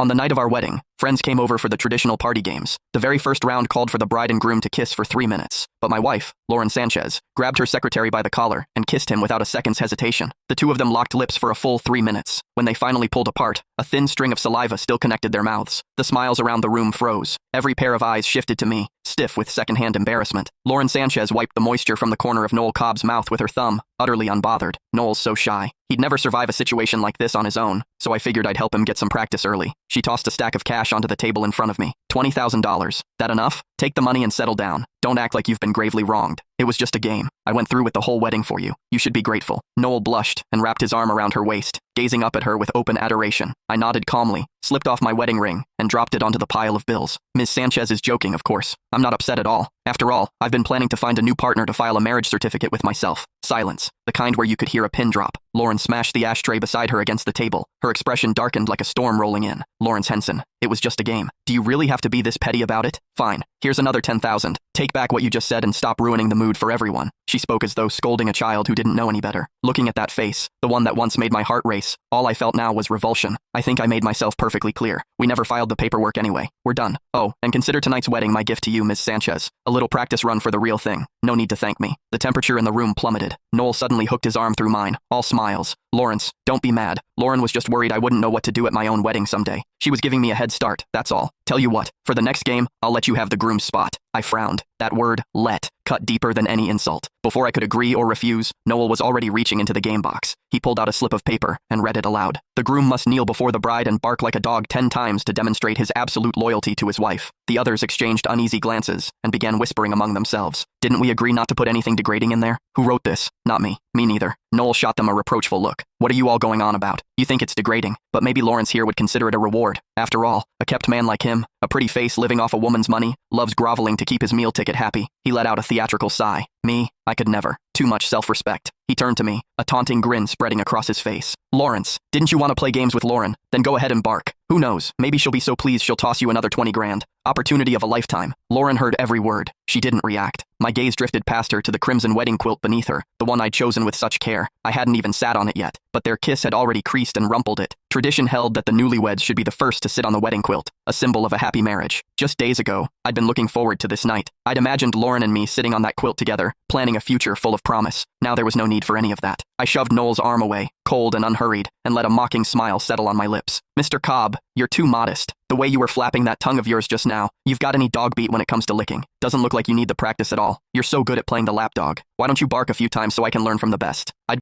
On the night of our wedding, friends came over for the traditional party games. The very first round called for the bride and groom to kiss for 3 minutes. But my wife, Lauren Sanchez, grabbed her secretary by the collar and kissed him without a second's hesitation. The two of them locked lips for a full 3 minutes. When they finally pulled apart, a thin string of saliva still connected their mouths. The smiles around the room froze. Every pair of eyes shifted to me, stiff with secondhand embarrassment. Lauren Sanchez wiped the moisture from the corner of Noel Cobb's mouth with her thumb, utterly unbothered. Noel's so shy. He'd never survive a situation like this on his own, so I figured I'd help him get some practice early. She tossed a stack of cash onto the table in front of me. $20,000. That enough? Take the money and settle down. Don't act like you've been gravely wronged. It was just a game. I went through with the whole wedding for you. You should be grateful. Noel blushed and wrapped his arm around her waist, gazing up at her with open adoration. I nodded calmly, slipped off my wedding ring, and dropped it onto the pile of bills. Ms. Sanchez is joking, of course. I'm not upset at all. After all, I've been planning to find a new partner to file a marriage certificate with myself. Silence. The kind where you could hear a pin drop. Lauren smashed the ashtray beside her against the table. Her expression darkened like a storm rolling in. Lawrence Henson. It was just a game. Do you really have to be this petty about it? Fine. Here's another 10,000. Take back what you just said and stop ruining the mood for everyone. She spoke as though scolding a child who didn't know any better. Looking at that face, the one that once made my heart race, all I felt now was revulsion. I think I made myself perfectly clear. We never filed the paperwork anyway. We're done. Oh, and consider tonight's wedding my gift to you, Ms. Sanchez. A little practice run for the real thing. No need to thank me. The temperature in the room plummeted. Noel suddenly hooked his arm through mine, all smiles. Lawrence, don't be mad. Lauren was just worried I wouldn't know what to do at my own wedding someday. She was giving me a head start, that's all. Tell you what, for the next game, I'll let you have the groom's spot. I frowned. That word, let, cut deeper than any insult. Before I could agree or refuse, Noel was already reaching into the game box. He pulled out a slip of paper and read it aloud. The groom must kneel before the bride and bark like a dog 10 times to demonstrate his absolute loyalty to his wife. The others exchanged uneasy glances and began whispering among themselves. Didn't we agree not to put anything degrading in there? Who wrote this? Not me. Me neither. Noel shot them a reproachful look. What are you all going on about? You think it's degrading, but maybe Lawrence here would consider it a reward. After all, a kept man like him, a pretty face living off a woman's money, loves groveling to keep his meal ticket happy. He let out a theatrical sigh. Me? I could never. Too much self-respect. He turned to me, a taunting grin spreading across his face. Lawrence, didn't you want to play games with Lauren? Then go ahead and bark. Who knows, maybe she'll be so pleased she'll toss you another 20 grand. Opportunity of a lifetime. Lauren heard every word. She didn't react. My gaze drifted past her to the crimson wedding quilt beneath her, the one I'd chosen with such care. I hadn't even sat on it yet, but their kiss had already creased and rumpled it. Tradition held that the newlyweds should be the first to sit on the wedding quilt, a symbol of a happy marriage. Just days ago, I'd been looking forward to this night. I'd imagined Lauren and me sitting on that quilt together, planning a future full of promise. Now there was no need for any of that. I shoved Noel's arm away, cold and unhurried, and let a mocking smile settle on my lips. Mr. Cobb, you're too modest. The way you were flapping that tongue of yours just now, you've got any dog beat when it comes to licking. Doesn't look like you need the practice at all. You're so good at playing the lapdog. Why don't you bark a few times so I can learn from the best? I'd